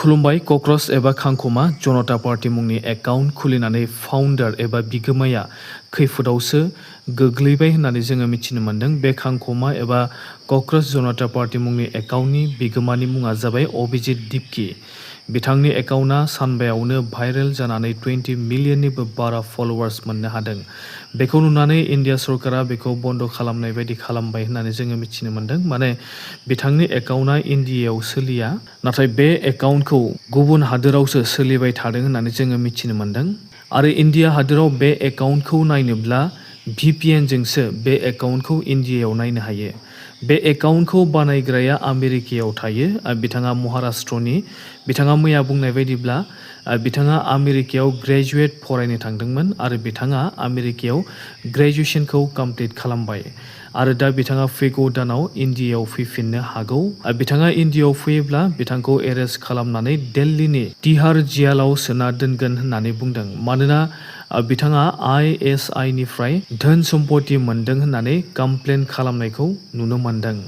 खुलुमबाय। क'क्राझ एबा खांखमा जनता पार्टी मुंनि एकाउन्ट खुलिनानै फाउन्डार एबा बिगोमाया खैफोदावसो गोग्लैबाय होननानै जोङो मिथिनो मोन्दों। बे खांखमा एबा क'क्राझ जनता पार्टी मुंनि एकाउन्टनि बिगोमानि मुङा जाबाय अभिजित दिपकि। बिथांनि एकाउन्टआ सानबायावनो भाइरेल जानानै 20 मिलियननिबो बारा फलोवार्स मोननो हादों। बेखौ नुनानै इन्डिया सरकारा बेखौ बन्द' खालामनाय बायदि खालामबाय होननानै जोङो मिथिनो मोन्दों। माने बिथांनि एकाउन्टआ इन्डियायाव सोलिया, नाथाय बे एकाउन्टखौ गुबुन हादोरावसो सोलिबाय थादों होननानै जोङो मिथिनो मोन्दों। आरो इन्डिया हादोराव बे एकाउन्टखौ नायनोब्ला VPN जोंसो बे एकाउन्टखौ इन्डियायाव नायनो हायो। बे एकाउन्टखौ बानायग्राया आमेरिकायाव थायो। बिथाङा महाराष्ट्रनि। बिथाङा मैया बुंनाय बायदिब्ला बिथाङा आमेरिकायाव ग्रेजुवेट फरायनो थांदोंमोन आरो बिथाङा आमेरिकायाव ग्रेजुवेसनखौ कमप्लिट खालामबाय आरो दा बिथाङा फैगौ दानाव इन्डियायाव फैफिननो हागौ। बिथाङा इन्डियायाव फैयोब्ला बिथांखौ एरेस्ट खालामनानै दिल्लीनि तिहार जेलाव सोना दोनगोन होननानै बुंदों। मानोना बिथाङा ISI निफ्राय धोन सम्पति मोनदों होननानै कमप्लेन खालामनायखौ नुनो मोन्दों।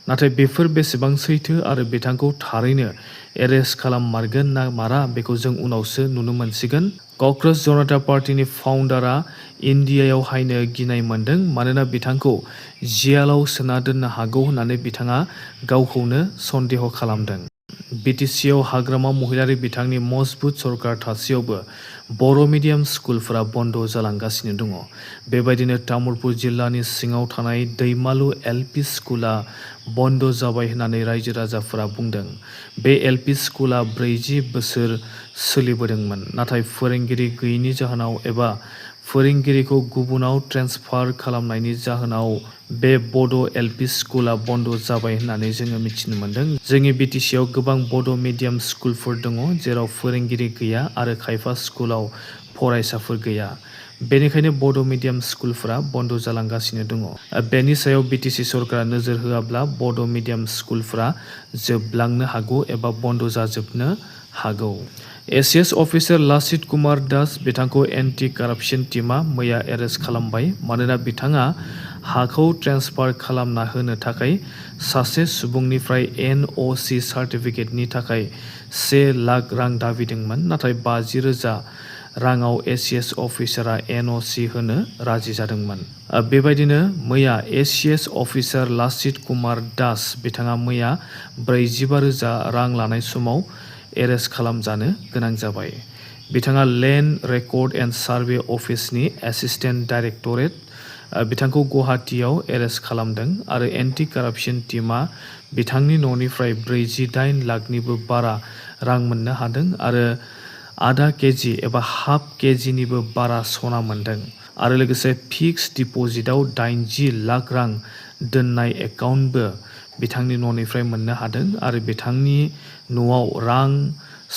नाथाय बेफोर बेसेबां सैथो आरो बिथांखौ थारैनो एरेस्ट खालाममारगोन ना मारा बेखौ जों उनावसो नुनो मोनसिगोन। क'क्राझ जनता पार्टीनि फाउन्डारा इन्डियायाव हायनो गिनाय मोन्दों, मानोना बिथांखौ जेलाव सोना दोननो हागौ होननानै बिथाङा गावखौनो सन्देह खालामदों। BTCआव हाग्रामा महिलारि बिथांनि मजबुत सरकार थासेयावबो बर' मिडियाम स्कुलफोरा बन्द' जालांगासिनो दङ। बेबायदिनो तामुलपुर जिल्लानि सिङाव थानाय दैमालु LP स्कुला बन्द' जाबाय होननानै रायजो राजाफोरा बुंदों। बे LP स्कुला 40 बोसोर सोलिबोदोंमोन, नाथाय फोरोंगिरि गैयैनि जाहोनाव एबा फोरोंगिरिखौ गुबुनाव ट्रेन्सफार खालामनायनि जाहोनाव बे बड' LP स्कुला बन्द' जाबाय होननानै जोङो मिथिनो मोन्दों। जोंनि BTCआव गोबां बड' मिडियाम स्कुलफोर दङ, जेराव फोरोंगिरि गैया आरो खायफा स्कुलाव फरायसाफोर गैया। बेनिखायनो बड' मिडियाम स्कुलफोरा बन्द' जालांगासिनो दङ। बेनि सायाव BTC सरकारा नोजोर होआब्ला बड' मिडियाम स्कुलफोरा जोबलांनो हागौ एबा बन्द' जाजोबनो हागौ। ACS अफिसार लासित कुमार दास बिथांखौ एन्टि कारापसन टीमआ मैया एरेस्ट खालामबाय, मानोना बिथाङा हाखौ ट्रेन्सफार खालामना होनो थाखाय सासे सुबुंनिफ्राय NOC सार्टिफिकेटनि थाखाय 1 लाख रां दाबिदोंमोन, नाथाय 50,000 राङाव ACS अफिसारा NOC होनो राजि जादोंमोन। बेबायदिनो मैया ACS अफिसार लासित कुमार दास बिथाङा मैया 45,000 रां लानाय समाव एरेस्ट खालामजानो गोनां जाबाय। बिथाङा लेन्ड रेकर्ड एन्ड सार्भे अफिसनि एसिस्टेन्ट डाइरेक्टरेट। बिथांखौ गुवाहाटीआव एरेस्ट खालामदों आरो एन्टि कारापसन टीमआ बिथांनि न'निफ्राय 48 लाखनिबो बारा रां मोननो हादों आरो आधा केजि एबा हाफ केजिनिबो बारा सना मोनदों आरो लोगोसे फिक्स डिप'जिटआव 80 लाख रां दोननाय एकाउन्टबो बिथांनि न'निफ्राय मोननो हादों आरो बिथांनि न'आव रां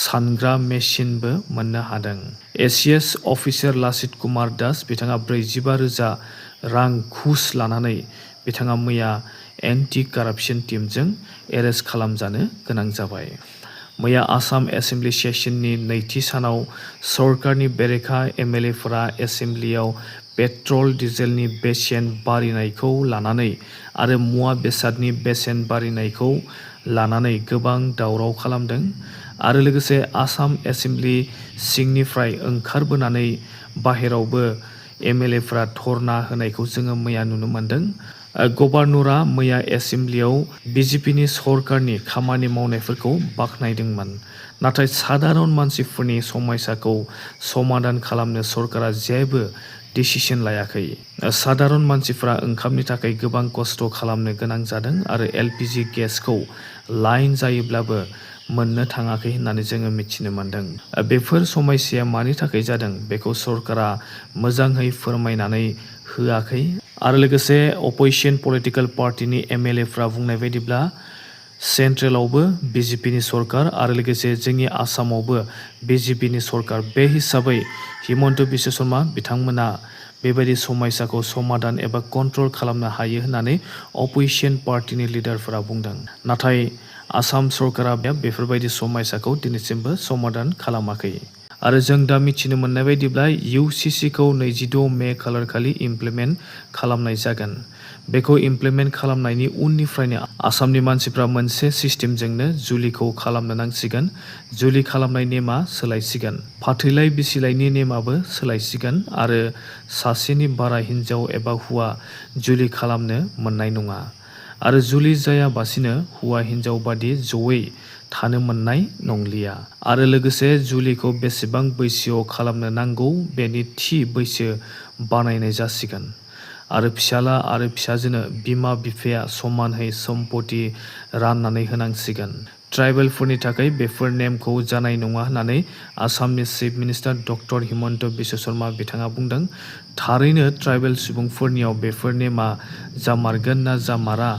सानग्रा मेसिनबो मोननो हादों। ACS अफिसार लासित कुमार दास बिथाङा 45,000 रां घुस लानानै बिथाङा मैया एन्टि कारापसन टीमजों एरेस्ट खालामजानो गोनां जाबाय। मैया आसाम एसेम्बलि सेसननि नैथि सानाव सरकारनि बेरेखा MLAफोरा एसेम्बलियाव पेट्रल डिजेलनि बेसेन बारिनायखौ लानानै आरो मुवा बेसादनि बेसेन बारिनायखौ लानानै गोबां दावराव खालामदों आरो लोगोसे आसाम एसेम्बलि सिंनिफ्राय ओंखारबोनानै बाहेरावबो MLAफोरा धर्ना होनायखौ जोङो मैया नुनो मोन्दों। गभर्नरा मैया एसेम्बलियाव BJPनि सरकारनि खामानि मावनायफोरखौ बाख्नायदोंमोन, नाथाय सादारन मानसिफोरनि समस्याखौ समाधान खालामनो सरकारा जेबो डिसिसन लायाखै। सादारन मानसिफोरा ओंखामनि थाखाय गोबां खस्थ' खालामनो गोनां जादों आरो LPG गेसखौ लाइन जायोब्लाबो मोननो थाङाखै होननानै जोङो मिथिनो मोन्दों। बेफोर समस्याया मानि थाखाय जादों बेखौ सरकारा मोजाङै फोरमायनानै होआखै आरो लोगोसे अपोजिशन पलिटिकल पार्टिनि MLAफोरा बुंनाय बायदिब्ला सेन्ट्रेलावबो BJPनि सरकार आरो लोगोसे जोंनि आसामावबो BJPनि सरकार। बे हिसाबै हिमन्त बिश्व शर्मा बिथांमोना बेबायदि समस्याखौ समाधान एबा कन्ट्रल खालामनो हायो होननानै अपोजिशन पार्टिनि लिडारफोरा बुंदों। नाथाय आसाम सरकारा बेफोरबायदि समस्याखौ दिनैसिमबो समाधान खालामाखै। आरो जों दा मिथिनो मोननाय बायदिब्ला UCCखौ 26 मे खालारखालि इमप्लिमेन्ट खालामनाय जागोन। बेखौ इमप्लिमेन्ट खालामनायनि उननिफ्रायनो आसामनि मानसिफ्रा मोनसे सिस्टेमजोंनो जुलिखौ खालामनो नांसिगोन। जुलि खालामनाय नेमा सोलायसिगोन। फाथैलाइ बिसिलाइनि नेमाबो सोलायसिगोन आरो सासेनि बारा हिन्जाव एबा हौवा जुलि खालामनो मोननाय नङा। आरो जुलि जायाबासिनो हौवा हिन्जाव बादि जयै थानो मोननाय नंलिया। आरो लोगोसे जुलिखौ बेसेबां बैसोआव खालामनो नांगौ बेनि थि बैसो बानायनाय जासिगोन। आरो फिसाला आरो फिसाजोनो बिमा बिफाया समानहै सम्पति राननानै होनांसिगोन। ट्राइबेलफोरनि थाखाय बेफोर नेमखौ जानाय नङा होननानै आसामनि chief minister doctor Himanta Biswa Sharma बिथाङा बुंदों। थारैनो ट्राइबेल सुबुंफोरनियाव बेफोर नेमा जामारगोन ना जामारा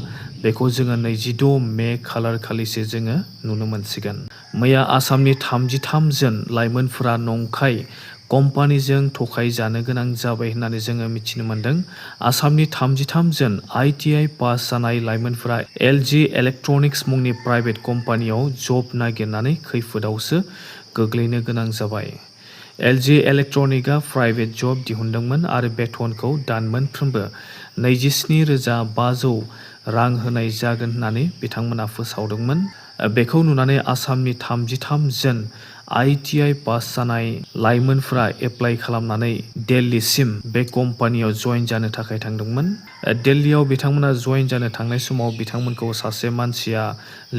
बेखौ जोङो 26 मे खालार खालिसो जोङो नुनो मोनसिगोन। मैया आसामनि 33 जन लाइमोनफोरा नंखाय कम्पानिजों थगायजानो गोनां जाबाय होननानै जोङो मिथिनो मोन्दों। आसामनि 33 जन ITI पास जानाय लाइमोनफोरा LG इलेक्ट्रनिक्स मुंनि प्राइभेट कम्पानियाव जब नागिरनानै खैफोदावसो गोग्लैनो गोनां जाबाय। LG इलेक्ट्रनिकआ प्राइभेट जब दिहुनदोंमोन आरो बेथनखौ दान मोनफ्रोमबो 27,500 रां होनाय जागोन होननानै बिथांमोना फोसावदोंमोन। बेखौ नुनानै आसामनि 33 जन ITI पास जानाय लाइमोनफोरा एप्लाइ खालामनानै दिल्लीसिम बे कम्पानियाव जइन जानो थाखाय थांदोंमोन। दिल्लीयाव बिथांमोना जइन जानो थांनाय समाव बिथांमोनखौ सासे मानसिया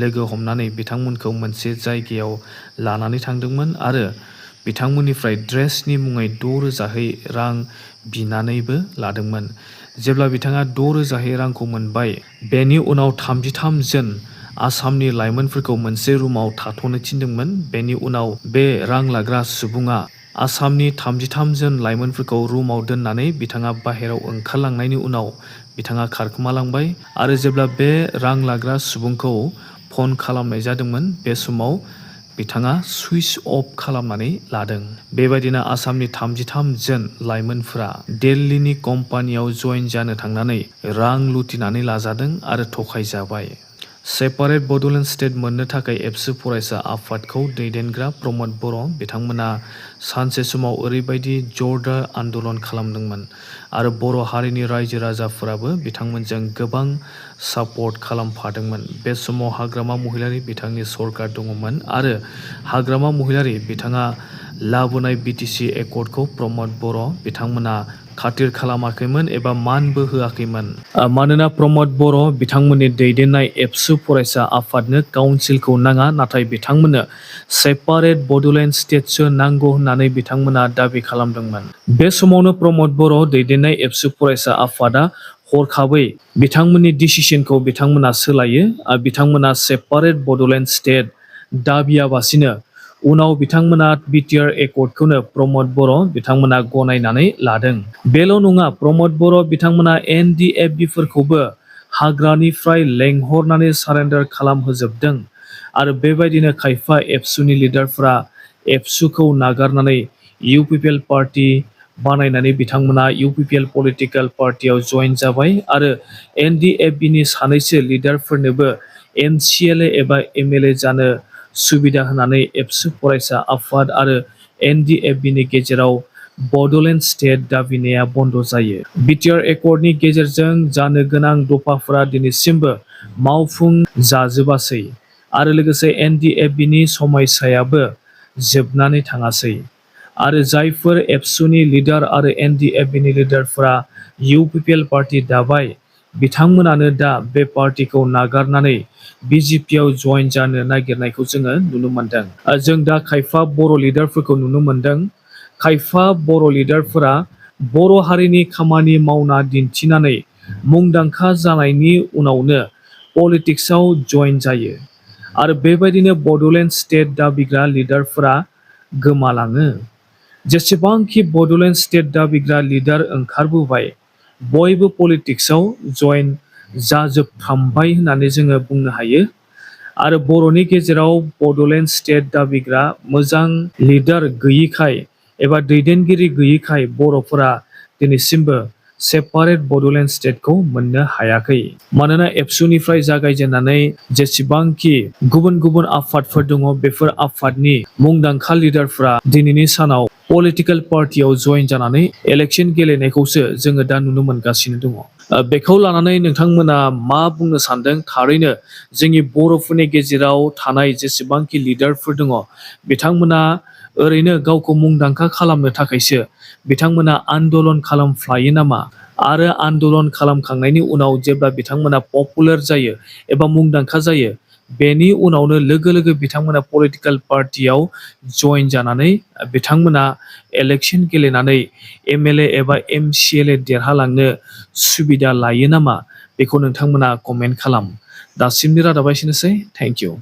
लोगो हमनानै बिथांमोनखौ मोनसे जायगायाव लानानै थांदोंमोन आरो बिथांमोननिफ्राय ड्रेसनि मुङै 6,000 रां बिनानैबो लादोंमोन। जेब्ला बिथाङा 6,000 रांखौ मोनबाय, बेनि उनाव 33 जन आसामनि लाइमोनफोरखौ मोनसे रुमाव थाथ'नो थिनदोंमोन। बेनि उनाव बे रां लाग्रा सुबुङा आसामनि 33 जन लाइमोनफोरखौ रुमाव दोननानै बिथाङा बाहेरायाव ओंखारलांनायनि उनाव बिथाङा खारखोमालांबाय आरो जेब्ला बे रां लाग्रा सुबुंखौ फन खालामनाय जादोंमोन, बे समाव बिथाङा सुइच अफ खालामनानै लादों। बेबायदिनो आसामनि 33 जन लाइमोनफोरा दिल्लीनि कम्पानियाव जइन जानो थांनानै रां लुथिनानै लाजादों आरो थगायजाबाय। सेपारेट बड'लेण्ड स्टेट मोननो थाखाय एबसु फरायसा आफादखौ दैदेनग्रा प्रमद बर' बिथांमोना सानसे समाव ओरैबायदि जरदार आन्दलन खालामदोंमोन आरो बर' हारिनि रायजो राजाफोराबो बिथांमोनजों गोबां सापर्ट खालामफादोंमोन। बे समाव हाग्रामा महिलारि बिथांनि सरकार दङमोन आरो हाग्रामा महिलारि बिथाङा लाबोनाय BTC एकर्डखौ प्रमद बर' बिथांमोना खातिर खालामाखैमोन एबा मानबो होआखैमोन। मानोना प्रमद बर' बिथांमोननि दैदेननाय एबसु फरायसा आफादनो काउन्सिलखौ नाङा, नाथाय बिथांमोननो सेपारेट बड'लेण्ड स्टेटसो नांगौ होननानै बिथांमोना दाबि खालामदोंमोन। बे समावनो प्रमद बर' दैदेननाय एबसु फरायसा आफादा हरखाबै बिथांमोननि डिसिसनखौ बिथांमोना सोलायो आरो बिथांमोना सेपारेट बड'लेण्ड स्टेट दाबियाबासिनो उनाव बिथांमोना BTR एकर्डखौनो प्रमद बर' बिथांमोना गनायनानै लादों। बेल' नङा, प्रमद बर' बिथांमोना NDFBफोरखौबो हाग्रानिफ्राय लेंहरनानै सारेन्डार खालामहोजोबदों आरो बेबायदिनो खायफा एबसुनि लिडारफोरा एबसुखौ नागारनानै UPPL पार्टी बानायनानै बिथांमोना UPPL पलिटिकेल पार्टियाव जइन जाबाय आरो NDFBनि सानैसो लिडारफोरनोबो MCLA एबा MLA जानो सुबिदा होनानै एबसु फरायसा आफाद आरो NDFBनि गेजेराव बड'लेण्ड स्टेट दाबिनाया बन्द जायो। BTR एकर्डनि गेजेरजों जानो गोनां दफाफोरा दिनैसिमबो मावफुं जाजोबासै आरो लोगोसे NDFBनि समयसायाबो जोबनानै थाङासै आरो जायफोर एबसुनि लिडार आरो NDFBनि लिडारफोरा UPPL पार्टी दाबाय, बिथांमोनानो दा बे पार्टीखौ नागारनानै BJPआव जइन जानो नागिरनायखौ जोङो नुनो मोनदों। जों दा खायफा बर' लिडारफोरखौ नुनो मोनदों। खायफा बर' लिडारफोरा बर' हारिनि खामानि मावना दिन्थिनानै मुंदांखा जानायनि उनावनो पलिटिक्सआव जइन जायो आरो बेबायदिनो बड'लेण्ड स्टेट दाबिग्रा लिडारफोरा गोमालाङो। जेसेबांखि बड'लेण्ड स्टेट दाबिग्रा लिडार ओंखारबोबाय, बयबो पलिटिक्सआव जइन जाजोबफ्रामबाय होननानै जोङो बुंनो हायो आरो बर'नि गेजेराव बड'लेण्ड स्टेट दाबिग्रा मोजां लिडार गैयिखाय एबा दैदेनगिरि गैयिखाय बर'फोरा दिनैसिमबो सेपारेट बड'लेण्ड स्टेटखौ मोननो हायाखै। मानोना एबसुनिफ्राय जागायजेननानै जेसेबांखि गुबुन गुबुन आफादफोर दङ, बेफोर आफादनि मुंदांखा लिडारफ्रा दिनैनि सानाव पलिटिकेल पार्टियाव जइन जानानै इलेक्सन गेलेनायखौसो जोङो दा नुनो मोनगासिनो दङ। बेखौ लानानै नोंथांमोना मा बुंनो सानदों? थारैनो जोंनि बर'फोरनि गेजेराव थानाय जेसेबांखि लिडारफोर दङ, बिथांमोना ओरैनो गावखौ मुंदांखा खालामनो थाखायसो बिथांमोना आन्दलन खालामफ्लायो नामा? आरो आन्दलन खालामखांनायनि उनाव जेब्ला बिथांमोना पपुलार जायो एबा मुंदांखा जायो, बेनि उनावनो लोगो लोगो बिथांमोना पलिटिकेल पार्टियाव जइन जानानै बिथांमोना इलेक्सन गेलेनानै MLA एबा MCLA देरहालांनो सुबिदा लायो नामा? बेखौ नोंथांमोना कमेन्ट खालाम। दासिमनि रादाबा एसेनोसै। Thank you.